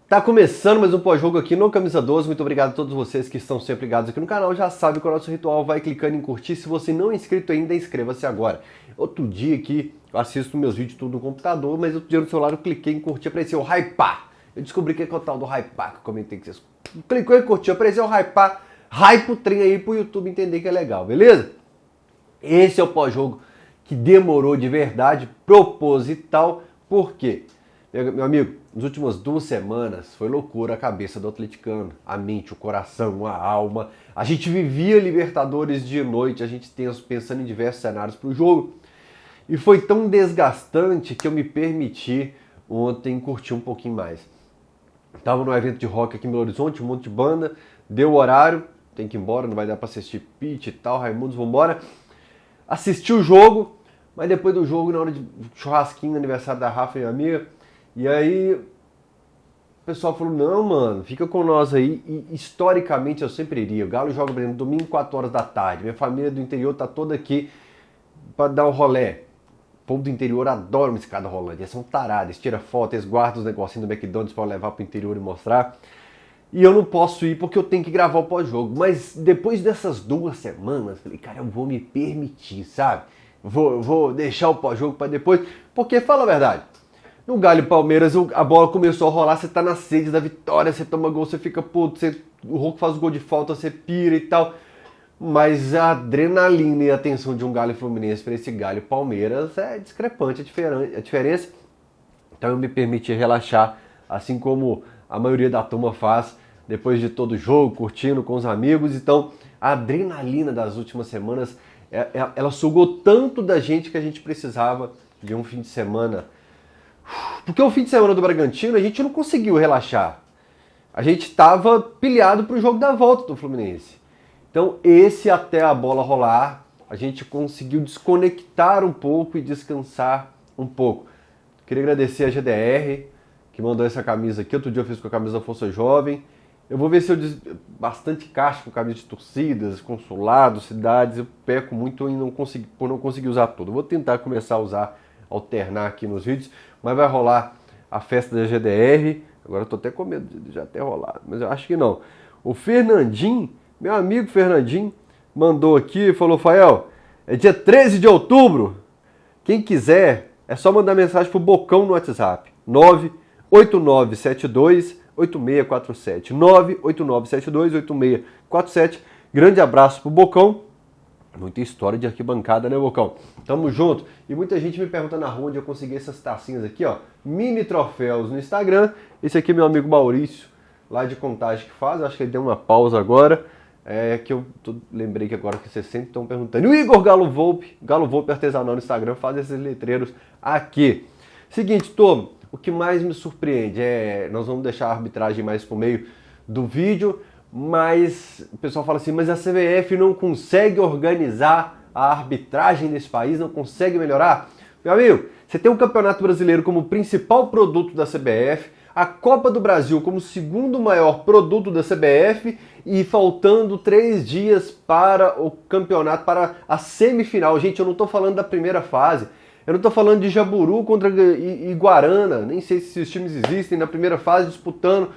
Tá começando mais um pós-jogo aqui no Camisa 12. Muito obrigado a todos vocês que estão sempre ligados aqui no canal. Já sabe que o nosso ritual vai clicando em curtir. Se você não é inscrito ainda, inscreva-se agora. Outro dia aqui, eu assisto meus vídeos tudo no computador, mas outro dia no celular eu cliquei em curtir, apareceu o Hypar. Eu descobri que é o tal do Hypar, que eu comentei que vocês... Clicou em curtir, apareceu o Hypar. Hype o trem aí pro YouTube entender que é legal, beleza? Esse é o pós-jogo que demorou de verdade, proposital. Por quê? Meu amigo, nas últimas 2 semanas foi loucura a cabeça do atleticano, a mente, o coração, a alma. A gente vivia Libertadores de noite, a gente tenso pensando em diversos cenários para o jogo. E foi tão desgastante que eu me permiti ontem curtir um pouquinho mais. Estava no evento de rock aqui em Belo Horizonte, um monte de banda, deu o horário, tem que ir embora, não vai dar para assistir Pitty e tal, Raimundos, vambora. Assisti o jogo, mas depois do jogo, na hora de churrasquinho no aniversário da Rafa, minha amiga, e aí o pessoal falou, não, mano, fica com nós aí. E historicamente eu sempre iria. O Galo joga, por exemplo, domingo 4 horas da tarde. Minha família do interior tá toda aqui para dar um rolé. O povo do interior adora uma escada rolante. Eles são tarados, eles tiram foto, eles guardam os negocinhos do McDonald's para levar pro interior e mostrar. E eu não posso ir porque eu tenho que gravar o pós-jogo. Mas depois dessas 2 semanas, falei, cara, eu vou me permitir, sabe? Vou deixar o pós-jogo para depois. Porque, fala a verdade, no Galo e Palmeiras a bola começou a rolar, você tá na sede da vitória, você toma gol, você fica puto, o Hulk faz o gol de falta, você pira e tal. Mas a adrenalina e a tensão de um Galo e Fluminense para esse Galo e Palmeiras é discrepante, a diferença. Então eu me permiti relaxar, assim como a maioria da turma faz, depois de todo jogo, curtindo com os amigos. Então a adrenalina das últimas semanas, ela sugou tanto da gente que a gente precisava de um fim de semana. Porque o fim de semana do Bragantino a gente não conseguiu relaxar. A gente estava pilhado para o jogo da volta do Fluminense. Então esse até a bola rolar, a gente conseguiu desconectar um pouco e descansar um pouco. Queria agradecer a GDR, que mandou essa camisa aqui. Outro dia eu fiz com a camisa Força Jovem. Eu vou ver se eu bastante caixa com camisa de torcidas, consulados, cidades. Eu peco muito por não conseguir usar tudo. Eu vou tentar começar a usar, alternar aqui nos vídeos, mas vai rolar a festa da GDR. Agora eu tô até com medo de já ter rolado, mas eu acho que não. O Fernandinho, meu amigo Fernandinho, mandou aqui e falou, Fael, é dia 13 de outubro. Quem quiser, é só mandar mensagem pro Bocão no WhatsApp. 98972-8647. 98972-8647. Grande abraço pro Bocão. Muita história de arquibancada, né, Bocão? Tamo junto. E muita gente me pergunta na rua onde eu consegui essas tacinhas aqui, ó. Mini troféus no Instagram. Esse aqui é meu amigo Maurício, lá de Contagem, que faz. Acho que ele deu uma pausa agora. Lembrei que agora que vocês sempre estão perguntando. E o Igor Galo Volpe Artesanal no Instagram, faz esses letreiros aqui. Seguinte, Tom, o que mais me surpreende nós vamos deixar a arbitragem mais pro meio do vídeo, mas o pessoal fala assim, mas a CBF não consegue organizar a arbitragem desse país, não consegue melhorar? Meu amigo, você tem o Campeonato Brasileiro como principal produto da CBF, a Copa do Brasil como segundo maior produto da CBF e faltando 3 dias para o campeonato, para a semifinal. Gente, eu não estou falando da primeira fase, eu não estou falando de Jaburu contra Iguarana, nem sei se os times existem na primeira fase disputando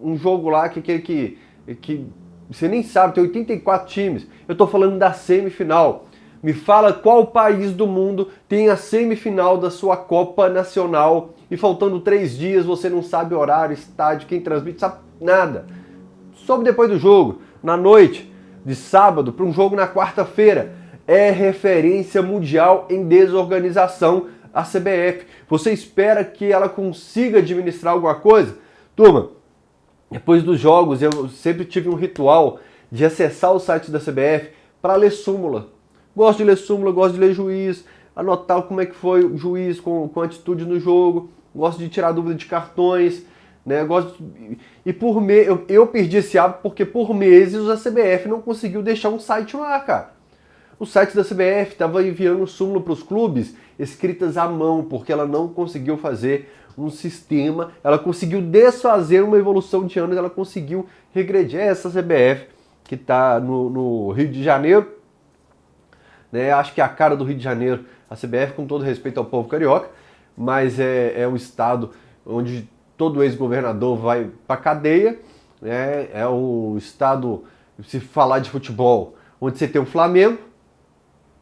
um jogo lá que você nem sabe, tem 84 times. Eu estou falando da semifinal. Me fala qual país do mundo tem a semifinal da sua Copa Nacional e faltando 3 dias você não sabe horário, estádio, quem transmite, sabe nada. Soube depois do jogo, na noite de sábado, para um jogo na quarta-feira. É referência mundial em desorganização a CBF. Você espera que ela consiga administrar alguma coisa? Turma, depois dos jogos eu sempre tive um ritual de acessar o site da CBF para ler súmula. Gosto de ler súmula, gosto de ler juiz, anotar como é que foi o juiz com atitude no jogo, gosto de tirar dúvida de cartões, né? E por eu perdi esse hábito porque por meses a CBF não conseguiu deixar um site lá, cara. O site da CBF estava enviando súmula para os clubes escritas à mão, porque ela não conseguiu fazer um sistema, ela conseguiu desfazer uma evolução de anos, ela conseguiu regredir. Essa CBF que está no Rio de Janeiro, né? Acho que é a cara do Rio de Janeiro, a CBF, com todo respeito ao povo carioca, mas é um estado onde todo ex-governador vai pra cadeia, né? É o estado, se falar de futebol, onde você tem o Flamengo,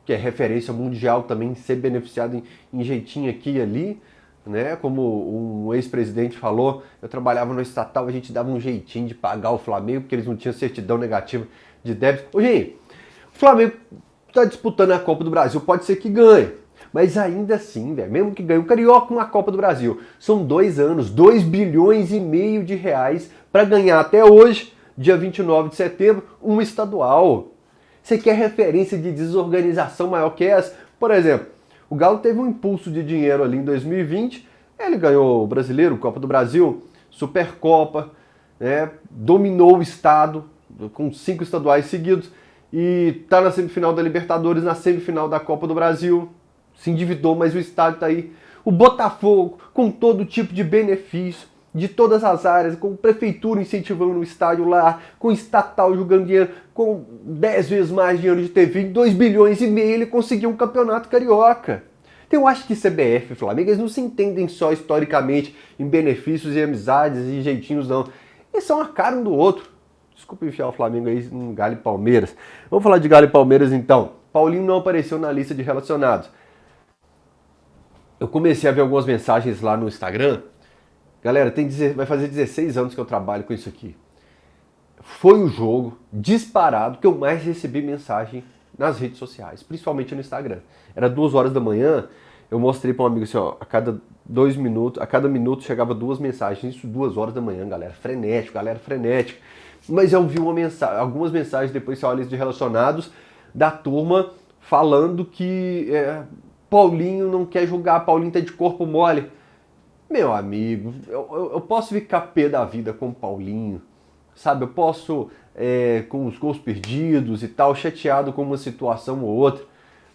que é referência mundial também, ser beneficiado em jeitinho aqui e ali, né? Como um ex-presidente falou, eu trabalhava no estatal, a gente dava um jeitinho de pagar o Flamengo, porque eles não tinham certidão negativa de débito. Ô, gente, o Flamengo está disputando a Copa do Brasil, pode ser que ganhe. Mas ainda assim, velho, mesmo que ganhe o Carioca com a Copa do Brasil, são 2 anos, 2 bilhões e meio de reais para ganhar até hoje, dia 29 de setembro, um estadual. Você quer referência de desorganização maior que essa? Por exemplo, o Galo teve um impulso de dinheiro ali em 2020, ele ganhou o Brasileiro, Copa do Brasil, Supercopa, né, dominou o estado com 5 estaduais seguidos e está na semifinal da Libertadores, na semifinal da Copa do Brasil, se endividou, mas o estádio está aí. O Botafogo, com todo tipo de benefício, de todas as áreas, com prefeitura incentivando o estádio lá, com estatal jogando dinheiro, com 10 vezes mais dinheiro de TV, 2 bilhões e meio, ele conseguiu um campeonato carioca. Então eu acho que CBF e Flamengo, eles não se entendem só historicamente em benefícios e amizades e jeitinhos, não. Eles são a cara um do outro. Desculpa enfiar o Flamengo aí em Galo e Palmeiras. Vamos falar de Galo e Palmeiras então. Paulinho não apareceu na lista de relacionados. Eu comecei a ver algumas mensagens lá no Instagram. Galera, vai fazer 16 anos que eu trabalho com isso aqui. Foi o jogo disparado que eu mais recebi mensagem nas redes sociais, principalmente no Instagram. Era 2 horas da manhã, eu mostrei para um amigo assim, ó, a cada 2 minutos, a cada minuto chegava 2 mensagens, isso 2 horas da manhã, galera frenética. Mas eu vi algumas mensagens depois, a lista de relacionados da turma falando que Paulinho não quer jogar, Paulinho tá de corpo mole. Meu amigo, eu posso ficar pé da vida com o Paulinho, sabe? Eu posso, com os gols perdidos e tal, chateado com uma situação ou outra.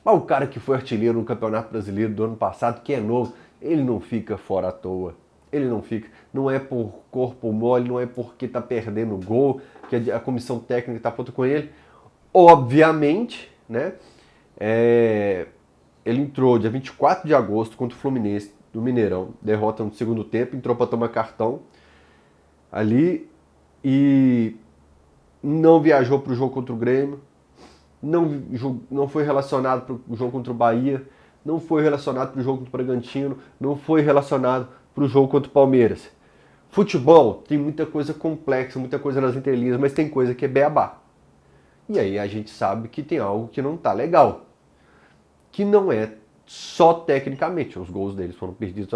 Mas o cara que foi artilheiro no Campeonato Brasileiro do ano passado, que é novo, ele não fica fora à toa. Ele não fica. Não é por corpo mole, não é porque tá perdendo gol, que a comissão técnica tá puta com ele. Obviamente, né? Ele entrou dia 24 de agosto contra o Fluminense do Mineirão, derrota no segundo tempo, entrou para tomar cartão ali e não viajou para o jogo contra o Grêmio, não foi relacionado para o jogo contra o Bahia, não foi relacionado para o jogo contra o Bragantino, não foi relacionado para o jogo contra o Palmeiras. Futebol tem muita coisa complexa, muita coisa nas entrelinhas, mas tem coisa que é beabá. E aí a gente sabe que tem algo que não tá legal, que não é só tecnicamente, os gols deles foram perdidos,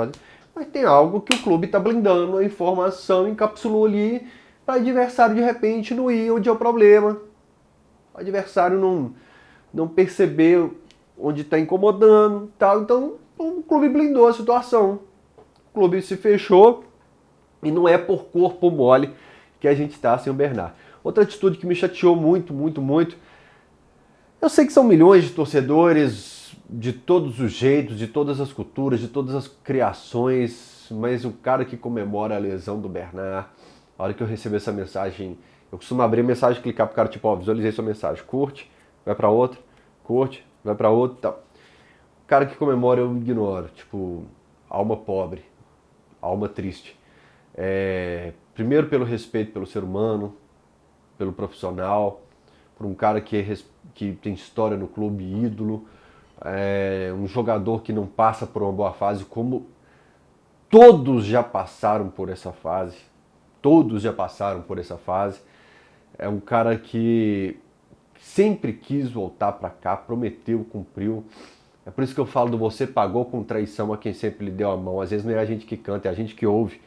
mas tem algo que o clube está blindando, a informação encapsulou ali para o adversário de repente não ir onde é o problema, o adversário não perceber onde está incomodando, tal. Então o clube blindou a situação, o clube se fechou e não é por corpo mole que a gente está sem o Bernard. Outra atitude que me chateou muito, eu sei que são milhões de torcedores de todos os jeitos, de todas as culturas, de todas as criações, mas o cara que comemora a lesão do Bernard, a hora que eu recebi essa mensagem, eu costumo abrir a mensagem, clicar pro cara, tipo, ó, visualizei sua mensagem, curte, vai pra outra, curte, vai pra outra e tal. O cara que comemora eu ignoro, tipo, alma pobre, alma triste. Primeiro pelo respeito pelo ser humano, pelo profissional, por um cara que tem história no clube, ídolo, um jogador que não passa por uma boa fase, como todos já passaram por essa fase. É um cara que sempre quis voltar para cá, prometeu, cumpriu. É por isso que eu falo do você pagou com traição a quem sempre lhe deu a mão. Às vezes não é a gente que canta, é a gente que ouve.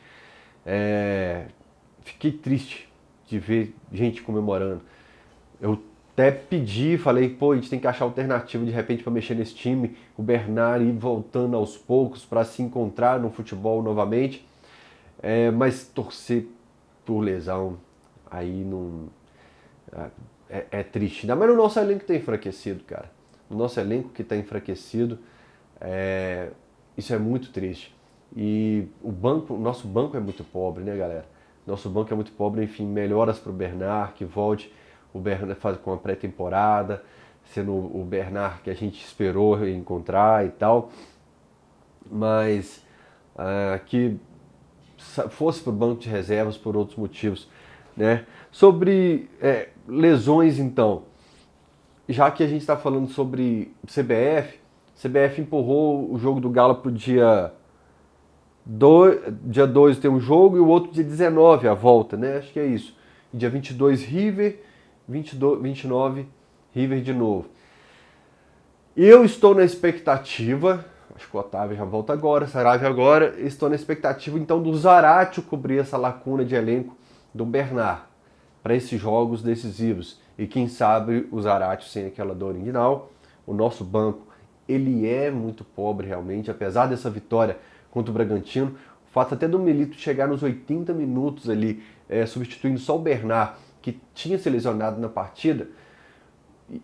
Fiquei triste de ver gente comemorando. Eu até pedi, falei, pô, a gente tem que achar alternativa de repente para mexer nesse time, o Bernard ir voltando aos poucos para se encontrar no futebol novamente, mas torcer por lesão, aí não... É triste, ainda mais no nosso elenco que está enfraquecido, cara. No nosso elenco que está enfraquecido, isso é muito triste. E o nosso banco é muito pobre, né, galera? Nosso banco é muito pobre, enfim, melhoras para o Bernard, que volte. O Bernard faz com a pré-temporada, sendo o Bernard que a gente esperou encontrar e tal. Mas que fosse para o banco de reservas por outros motivos, né? Sobre lesões, então, já que a gente está falando sobre CBF empurrou o jogo do Galo para o dia 2 tem um jogo e o outro dia 19 a volta, né? Acho que é isso. Dia 22 River, 29 River de novo. Eu estou na expectativa, acho que o Otávio já volta agora, Saravia agora, estou na expectativa então do Zaratio cobrir essa lacuna de elenco do Bernard para esses jogos decisivos. E quem sabe o Zaratio sem aquela dor inguinal. O nosso banco, ele é muito pobre realmente, apesar dessa vitória contra o Bragantino. O fato até do Milito chegar nos 80 minutos ali, substituindo só o Bernard, que tinha se lesionado na partida,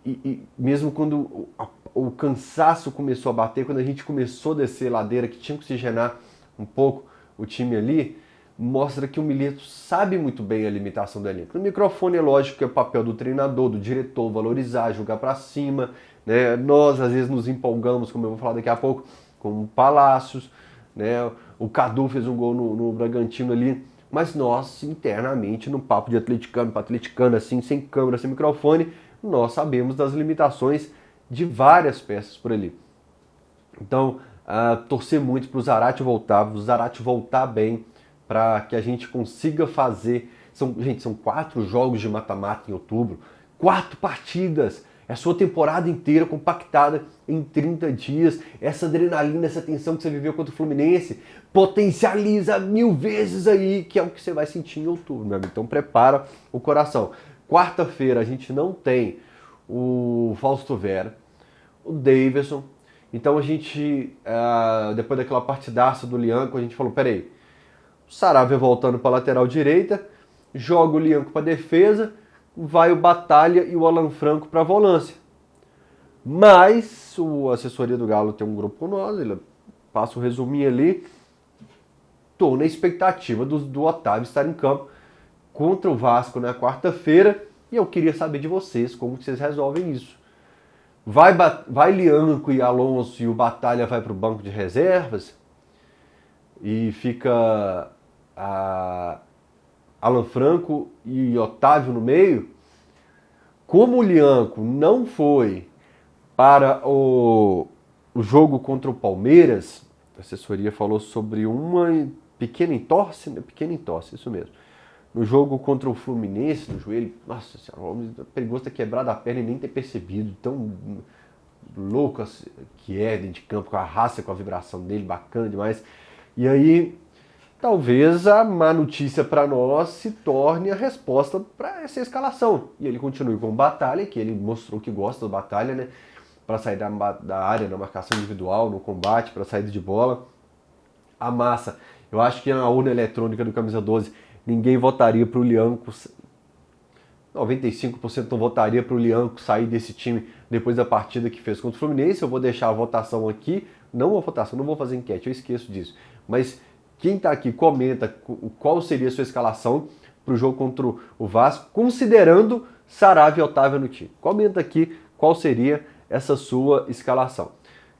e mesmo quando o cansaço começou a bater, quando a gente começou a descer ladeira, que tinha que oxigenar um pouco o time ali, mostra que o Milito sabe muito bem a limitação do elenco. No microfone é lógico que é o papel do treinador, do diretor, valorizar, jogar para cima, né? Nós às vezes nos empolgamos, como eu vou falar daqui a pouco, com o Palácios, né? O Cadu fez um gol no Bragantino ali, mas nós internamente, no papo de atleticano para atleticano, assim, sem câmera, sem microfone, nós sabemos das limitações de várias peças por ali. Então, torcer muito para o Zaratio voltar bem, para que a gente consiga fazer... São 4 jogos de mata-mata em outubro, 4 partidas, é a sua temporada inteira compactada em 30 dias, essa adrenalina, essa tensão que você viveu contra o Fluminense, potencializa 1000 vezes aí, que é o que você vai sentir em outubro, meu amigo. Então prepara o coração. Quarta-feira a gente não tem o Fausto Vera, o Davidson. Então a gente, depois daquela partidaça do Lianco, a gente falou, peraí, o Saravia voltando para a lateral direita, joga o Lianco para defesa, vai o Batalha e o Alan Franco para a volância. Mas a assessoria do Galo tem um grupo com nós, ele passa o resuminho ali. Estou na expectativa do Otávio estar em campo contra o Vasco na quarta-feira e eu queria saber de vocês como vocês resolvem isso. Vai Lianco e Alonso e o Batalha vai para o banco de reservas e fica Alan Franco e Otávio no meio? Como o Lianco não foi para o jogo contra o Palmeiras, a assessoria falou sobre uma pequena entorse, isso mesmo. No jogo contra o Fluminense, no joelho, nossa senhora, o perigoso ter quebrado a perna e nem ter percebido, tão louco que é dentro de campo, com a raça, com a vibração dele, bacana demais. E aí, talvez a má notícia para nós se torne a resposta para essa escalação. E ele continue com o Batalha, que ele mostrou que gosta do Batalha, né? Para sair da área, na marcação individual, no combate, para saída de bola. A Massa, eu acho que na urna eletrônica do Camisa 12, ninguém votaria para o Lianco, 95% não votaria para o Lianco sair desse time depois da partida que fez contra o Fluminense. Eu vou deixar a votação aqui, não vou fazer enquete, eu esqueço disso. Mas quem está aqui comenta qual seria a sua escalação para o jogo contra o Vasco, considerando Saravia e Otávio no time. Comenta aqui qual seria essa sua escalação.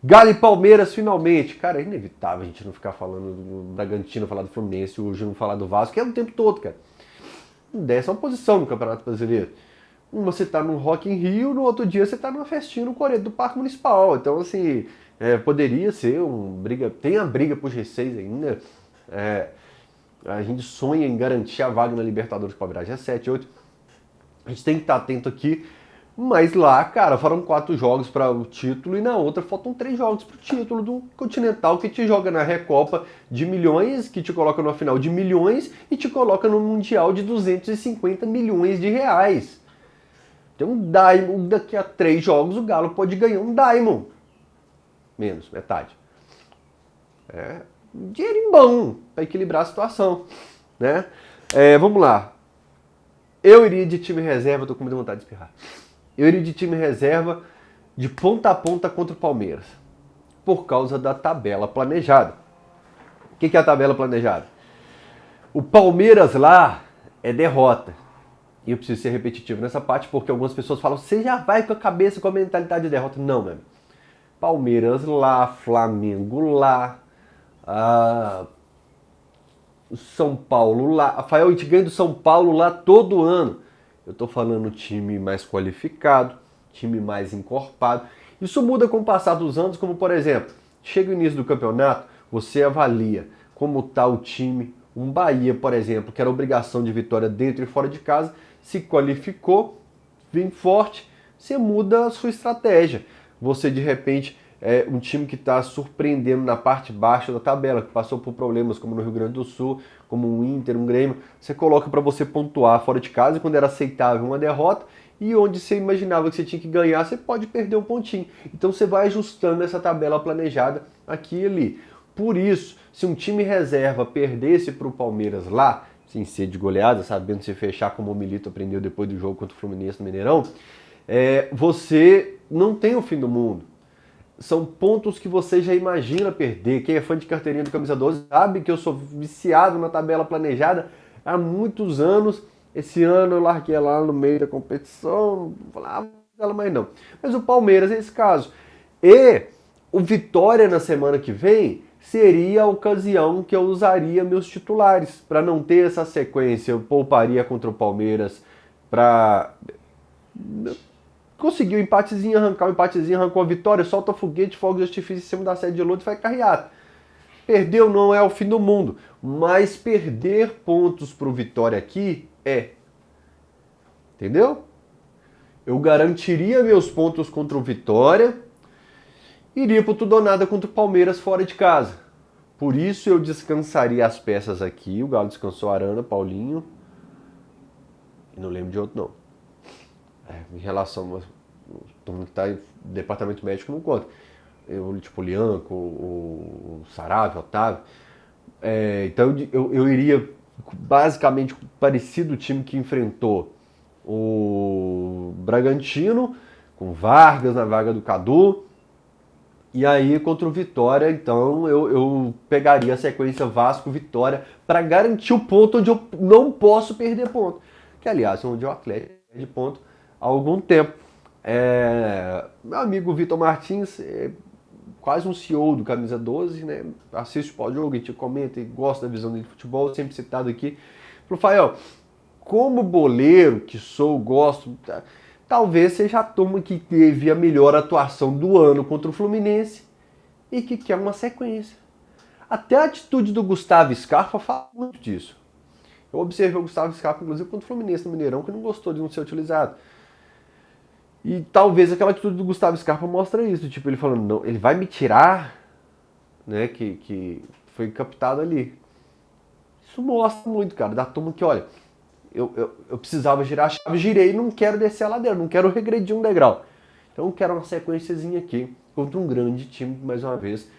Galo e Palmeiras, finalmente. Cara, é inevitável a gente não ficar falando do Bragantino, falar do Fluminense, hoje não falar do Vasco, que é o tempo todo, cara. 10ª posição no Campeonato Brasileiro. Você tá no Rock in Rio, no outro dia você tá numa festinha no Coreto do Parque Municipal. Então, assim, poderia ser tem a briga por G6 ainda. A gente sonha em garantir a vaga na Libertadores para virar G7, 8. A gente tem que estar atento aqui. Mas lá, cara, foram 4 jogos para o título e na outra faltam 3 jogos para o título do Continental, que te joga na Recopa de milhões, que te coloca numa final de milhões e te coloca no Mundial de 250 milhões de reais. Tem um Diamond, daqui a 3 jogos o Galo pode ganhar um Diamond. Menos, metade. Dinheiro bom para equilibrar a situação, né? Vamos lá. Eu iria de time reserva, tô com muita vontade de espirrar. Eu iria de time reserva de ponta a ponta contra o Palmeiras, por causa da tabela planejada. O que é a tabela planejada? O Palmeiras lá é derrota. E eu preciso ser repetitivo nessa parte, porque algumas pessoas falam, você já vai com a cabeça, com a mentalidade de derrota. Não, meu amigo. Palmeiras lá, Flamengo lá, o São Paulo lá. Rafael, a gente ganha do São Paulo lá todo ano. Eu tô falando time mais qualificado, time mais encorpado. Isso muda com o passar dos anos, como por exemplo, chega o início do campeonato, você avalia como está o time. Um Bahia, por exemplo, que era obrigação de vitória dentro e fora de casa, se qualificou, vem forte, você muda a sua estratégia. Você, de repente, é um time que está surpreendendo na parte baixa da tabela, que passou por problemas como no Rio Grande do Sul, como um Inter, um Grêmio, você coloca para você pontuar fora de casa, quando era aceitável uma derrota, e onde você imaginava que você tinha que ganhar, você pode perder um pontinho. Então você vai ajustando essa tabela planejada aqui e ali. Por isso, se um time reserva perdesse para o Palmeiras lá, sem ser de goleada, sabendo se fechar como o Milito aprendeu depois do jogo contra o Fluminense no Mineirão, você não tem o fim do mundo. São pontos que você já imagina perder. Quem é fã de carteirinha do Camisa 12 sabe que eu sou viciado na tabela planejada há muitos anos. Esse ano eu larguei lá no meio da competição, não falava dela mais não. Mas o Palmeiras é esse caso. E o Vitória na semana que vem seria a ocasião que eu usaria meus titulares. Para não ter essa sequência, eu pouparia contra o Palmeiras para conseguir o empatezinho, arrancar o empatezinho, arrancou a vitória, solta foguete, fogo de artifício em cima da sede de luta e vai carreado. Perdeu não é o fim do mundo, mas perder pontos pro Vitória aqui é. Entendeu? Eu garantiria meus pontos contra o Vitória, iria pro tudo ou nada contra o Palmeiras fora de casa. Por isso eu descansaria as peças aqui. O Galo descansou Arana, Paulinho. E não lembro de outro não. Em relação a todo mundo que está em departamento médico não conta. Tipo o Lianco, o Saravia, o Otávio. Então eu iria basicamente parecido o time que enfrentou o Bragantino, com Vargas na vaga do Cadu. E aí contra o Vitória, então eu pegaria a sequência Vasco-Vitória para garantir o ponto onde eu não posso perder ponto. Que aliás é onde o Atlético perde ponto há algum tempo. Meu amigo Vitor Martins é quase um CEO do Camisa 12, né? Assiste o pós-jogo, a gente comenta e gosta da visão dele de futebol, sempre citado aqui. Falou, Fael, como boleiro que sou, gosto, talvez seja a turma que teve a melhor atuação do ano contra o Fluminense e que quer uma sequência. Até a atitude do Gustavo Scarpa fala muito disso. Eu observei o Gustavo Scarpa, inclusive, contra o Fluminense no Mineirão, que não gostou de não ser utilizado. E talvez aquela atitude do Gustavo Scarpa mostra isso, tipo, ele falando, não, ele vai me tirar, né, que foi captado ali. Isso mostra muito, cara, da turma que, olha, eu precisava girar a chave, girei, não quero descer a ladeira, não quero regredir um degrau. Então eu quero uma sequenciazinha aqui contra um grande time, mais uma vez,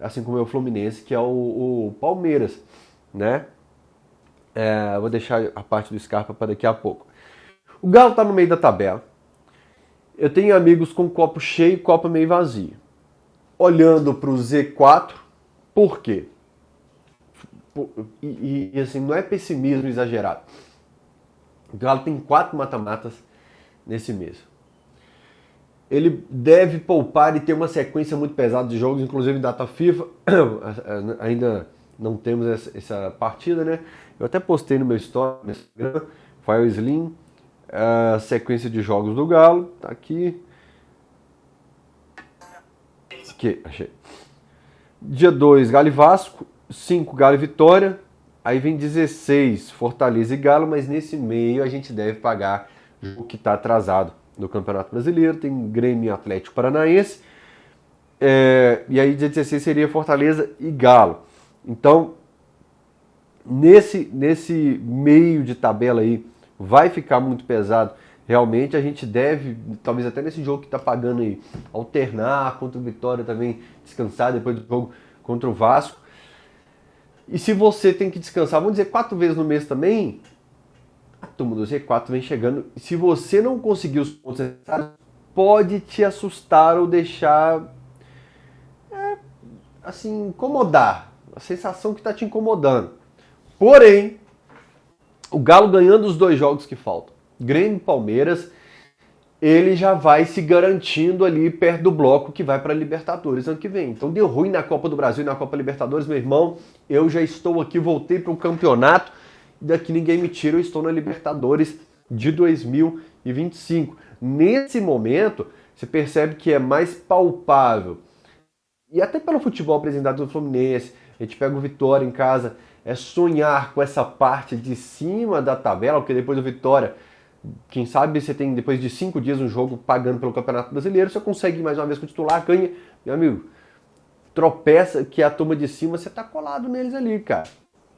assim como é o Fluminense, que é o Palmeiras, né? Vou deixar a parte do Scarpa para daqui a pouco. O Galo tá no meio da tabela. Eu tenho amigos com copo cheio e copo meio vazio. Olhando para o Z4, por quê? E assim, não é pessimismo exagerado. O Galo tem 4 mata-matas nesse mês. Ele deve poupar e ter uma sequência muito pesada de jogos, inclusive data FIFA. Ainda não temos essa partida, né? Eu até postei no meu story, no Instagram, Fael Slim, a sequência de jogos do Galo, tá aqui. Aqui, achei. Dia 2, Galo e Vasco, 5, Galo e Vitória, aí vem 16, Fortaleza e Galo, mas nesse meio a gente deve pagar o que está atrasado do Campeonato Brasileiro, tem Grêmio e Atlético Paranaense, e aí dia 16 seria Fortaleza e Galo. Então, nesse meio de tabela aí, vai ficar muito pesado. Realmente a gente deve, talvez até nesse jogo que está pagando aí, alternar contra o Vitória também, descansar depois do jogo contra o Vasco. E se você tem que descansar, vamos dizer, 4 vezes no mês também, a turma do Z4 vem chegando. E se você não conseguir os pontos necessários, pode te assustar ou deixar, assim, incomodar. A sensação que está te incomodando. Porém, o Galo ganhando os 2 jogos que faltam, Grêmio e Palmeiras, ele já vai se garantindo ali perto do bloco que vai para a Libertadores ano que vem. Então deu ruim na Copa do Brasil e na Copa Libertadores, meu irmão, eu já estou aqui, voltei para o campeonato, daqui ninguém me tira, eu estou na Libertadores de 2025. Nesse momento, você percebe que é mais palpável, e até pelo futebol apresentado do Fluminense, a gente pega o Vitória em casa, é sonhar com essa parte de cima da tabela, porque depois do Vitória, quem sabe você tem depois de 5 dias um jogo pagando pelo Campeonato Brasileiro, você consegue ir mais uma vez com o titular, ganha, meu amigo, tropeça que a turma de cima, você tá colado neles ali, cara.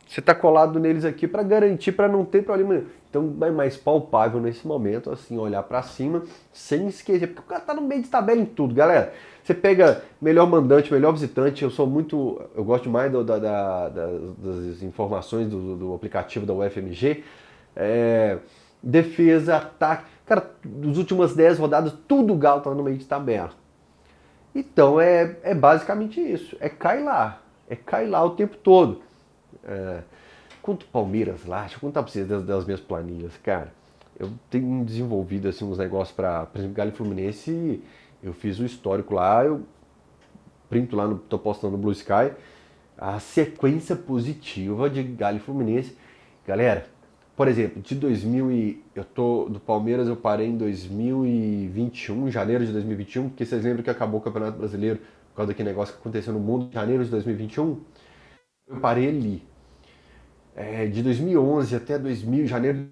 Você tá colado neles aqui para garantir, para não ter problema. Então é mais palpável nesse momento, assim, olhar para cima, sem esquecer, porque o cara tá no meio de tabela em tudo, galera. Você pega melhor mandante, melhor visitante, eu gosto mais das informações do aplicativo da UFMG, defesa, ataque, cara, nas últimas 10 rodadas, tudo o Galo tá no meio de tabela. Então é basicamente isso, é cair lá o tempo todo. Quanto o Palmeiras lá, deixa eu contar pra vocês das minhas planilhas, cara. Eu tenho desenvolvido assim, uns negócios para, por exemplo, Galo e Fluminense, eu fiz o histórico lá, eu printo lá, tô postando no Blue Sky, a sequência positiva de Galo e Fluminense. Galera, por exemplo, do Palmeiras eu parei em 2021, janeiro de 2021, porque vocês lembram que acabou o Campeonato Brasileiro por causa daquele negócio que aconteceu no mundo, janeiro de 2021, eu parei ali. De 2011 até janeiro,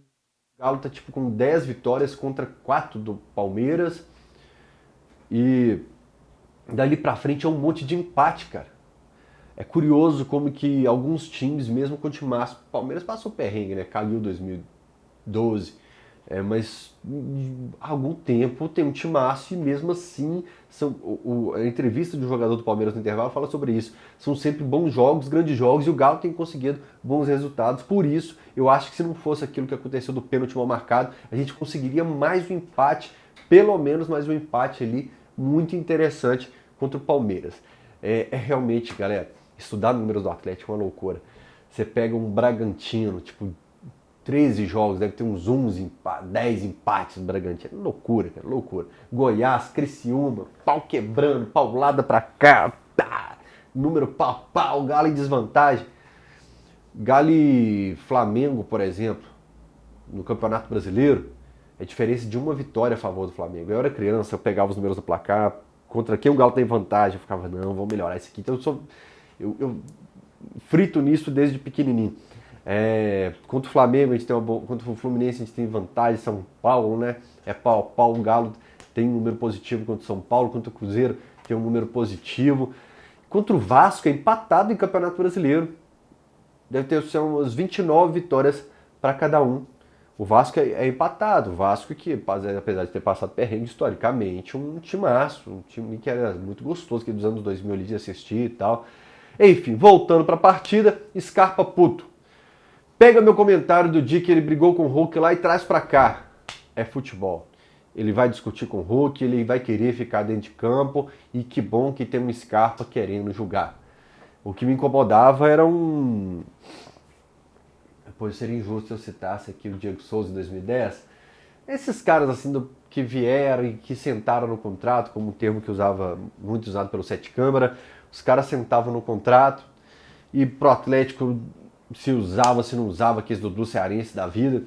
o Galo tá tipo com 10 vitórias contra 4 do Palmeiras, e dali pra frente é um monte de empate, cara. É curioso como que alguns times, mesmo com o timaço, o Palmeiras passou perrengue, né? Caiu em 2012. Mas há algum tempo tem um timaço e mesmo assim a entrevista do jogador do Palmeiras no intervalo fala sobre isso. São sempre bons jogos, grandes jogos, e o Galo tem conseguido bons resultados. Por isso, eu acho que se não fosse aquilo que aconteceu do pênalti mal marcado, a gente conseguiria mais um empate, pelo menos mais um empate ali, muito interessante contra o Palmeiras. Realmente, galera, estudar números do Atlético é uma loucura. Você pega um Bragantino, tipo, 13 jogos, deve ter uns 11, 10 empates no Bragantino. É loucura, cara, loucura. Goiás, Criciúma, pau quebrando, paulada pra cá, tá. Número pau, Galo em desvantagem. Galo e Flamengo, por exemplo, no Campeonato Brasileiro, é diferença de uma vitória a favor do Flamengo. Eu era criança, eu pegava os números do placar, contra quem o Galo tem vantagem, eu ficava, não, vamos melhorar isso aqui. Então eu frito nisso desde pequenininho. Contra o Flamengo, contra o Fluminense a gente tem vantagem, São Paulo, né? Pau, o Galo tem um número positivo contra o São Paulo, contra o Cruzeiro tem um número positivo. Contra o Vasco é empatado em Campeonato Brasileiro. Deve ter umas 29 vitórias para cada um. O Vasco é empatado. O Vasco que, apesar de ter passado perrengue historicamente, um timaço, um time que era muito gostoso, que dos anos 2000 ali de assistir e tal. Enfim, voltando para a partida, Scarpa puto. Pega meu comentário do dia que ele brigou com o Hulk lá e traz pra cá. É futebol. Ele vai discutir com o Hulk, ele vai querer ficar dentro de campo, e que bom que tem um Scarpa querendo jogar. O que me incomodava era Depois seria injusto se eu citasse aqui o Diego Souza em 2010. Esses caras assim que vieram e que sentaram no contrato, como um termo que muito usado pelo Sete Câmara, os caras sentavam no contrato e pro Atlético se usava, se não usava, aqueles do Cearense da vida,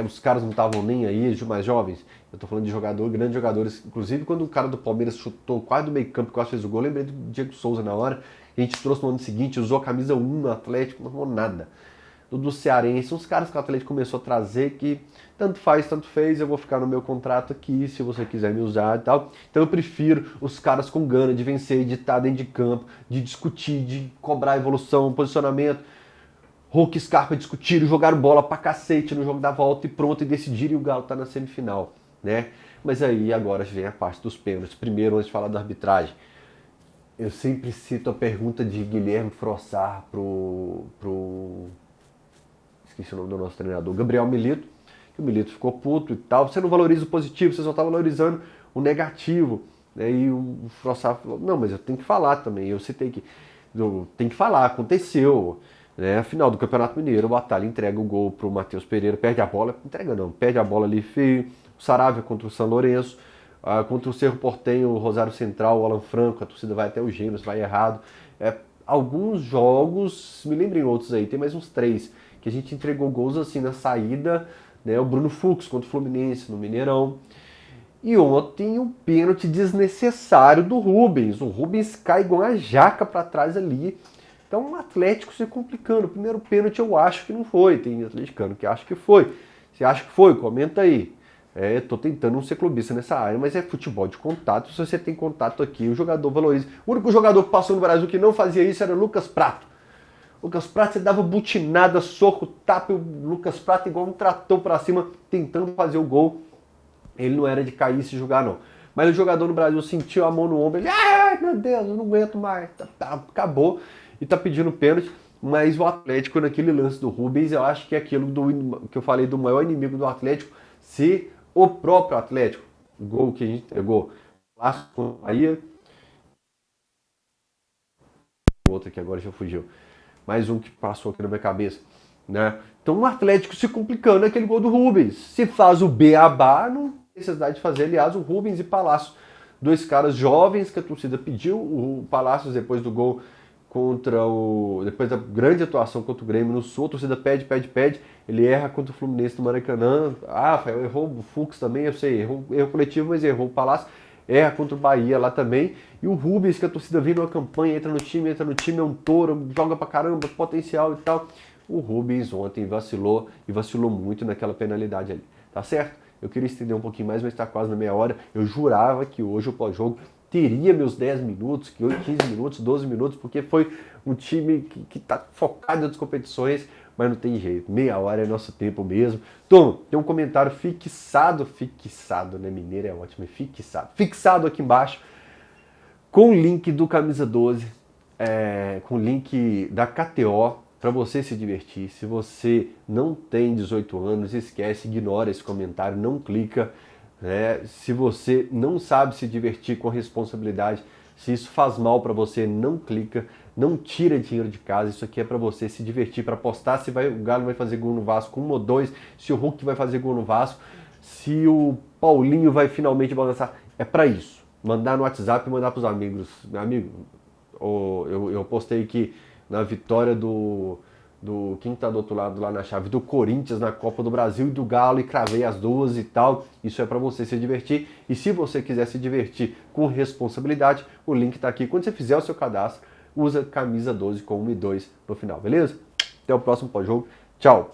os caras não estavam nem aí, os mais jovens. Eu tô falando de grandes jogadores. Inclusive, quando o cara do Palmeiras chutou quase do meio campo, quase fez o gol, lembrei do Diego Souza na hora. A gente trouxe no ano seguinte, usou a camisa 1 no Atlético, não arrumou nada. Do Cearense, uns caras que o Atlético começou a trazer que tanto faz, tanto fez, eu vou ficar no meu contrato aqui, se você quiser me usar e tal. Então eu prefiro os caras com gana de vencer, de estar dentro de campo, de discutir, de cobrar evolução, posicionamento. Hulk e Scarpa discutiram, jogaram bola pra cacete no jogo da volta e pronto, e decidiram, e o Galo tá na semifinal, né? Mas aí agora vem a parte dos pênaltis. Primeiro, antes de falar da arbitragem, eu sempre cito a pergunta de Guilherme Frossar esqueci o nome do nosso treinador, Gabriel Milito, que o Milito ficou puto e tal. Você não valoriza o positivo, você só tá valorizando o negativo. E o Frossar falou, não, mas eu tenho que falar também, tem que falar, aconteceu. Final do Campeonato Mineiro, o Batalha entrega o gol pro Matheus Pereira, perde a bola ali feio, o Saravia contra o São Lourenço, contra o Cerro Porteño, o Rosário Central, o Alan Franco, a torcida vai até o Gêmeos, vai errado. Alguns jogos, me lembrem outros aí, tem mais uns 3, que a gente entregou gols assim na saída, né? O Bruno Fux contra o Fluminense no Mineirão. E ontem um pênalti desnecessário do Rubens. O Rubens cai igual uma jaca para trás ali. Então o Atlético se complicando. O primeiro pênalti eu acho que não foi. Tem atleticano que acha que foi. Você acha que foi? Comenta aí. Tô tentando não ser clubista nessa área, mas é futebol de contato. Se você tem contato aqui, o jogador valoriza. O único jogador que passou no Brasil que não fazia isso era o Lucas Prato. O Lucas Prato, você dava butinada, soco, tapa, o Lucas Prato igual um trator para cima, tentando fazer o gol. Ele não era de cair e se jogar, não. Mas o jogador no Brasil sentiu a mão no ombro, ele, ai meu Deus, eu não aguento mais, acabou, e tá pedindo pênalti. Mas o Atlético, naquele lance do Rubens, eu acho que é aquilo que eu falei do maior inimigo do Atlético, ser o próprio Atlético. O gol que a gente entregou, clássico com a Bahia. Outro aqui agora já fugiu. Mais um que passou aqui na minha cabeça, né? Então o Atlético se complicando é aquele gol do Rubens. Se faz o beabá, não tem necessidade de fazer. Aliás, o Rubens e Palácio, 2 caras jovens que a torcida pediu. O Palácio, depois do gol depois da grande atuação contra o Grêmio no Sul, a torcida pede. Ele erra contra o Fluminense no Maracanã. Errou o Fux também, eu sei, errou coletivo, mas errou o Palácio. Erra contra o Bahia lá também. E o Rubens, que a torcida vem numa campanha, entra no time, é um touro, joga pra caramba, potencial e tal. O Rubens ontem vacilou, e vacilou muito naquela penalidade ali. Tá certo? Eu queria estender um pouquinho mais, mas tá quase na meia hora. Eu jurava que hoje o pós-jogo teria meus 10 minutos, 15 minutos, 12 minutos, porque foi um time que tá focado nas competições, mas não tem jeito. Meia hora é nosso tempo mesmo. Tom, tem um comentário fixado, né? Mineiro é ótimo, fixado aqui embaixo, com o link do Camisa 12, com o link da KTO, para você se divertir. Se você não tem 18 anos, esquece, ignora esse comentário, não clica. Se você não sabe se divertir com responsabilidade, se isso faz mal para você, não clica, não tira dinheiro de casa. Isso aqui é para você se divertir, para apostar se o Galo vai fazer gol no Vasco 1 ou 2, se o Hulk vai fazer gol no Vasco, se o Paulinho vai finalmente balançar. É para isso. Mandar no WhatsApp e mandar para os amigos. Meu amigo, eu postei que na vitória do quem tá do outro lado lá na chave, do Corinthians na Copa do Brasil e do Galo, e cravei as 2 e tal. Isso é para você se divertir. E se você quiser se divertir com responsabilidade, o link tá aqui. Quando você fizer o seu cadastro, usa camisa 12 com 1 e 2 no final, beleza? Até o próximo pós-jogo. Tchau!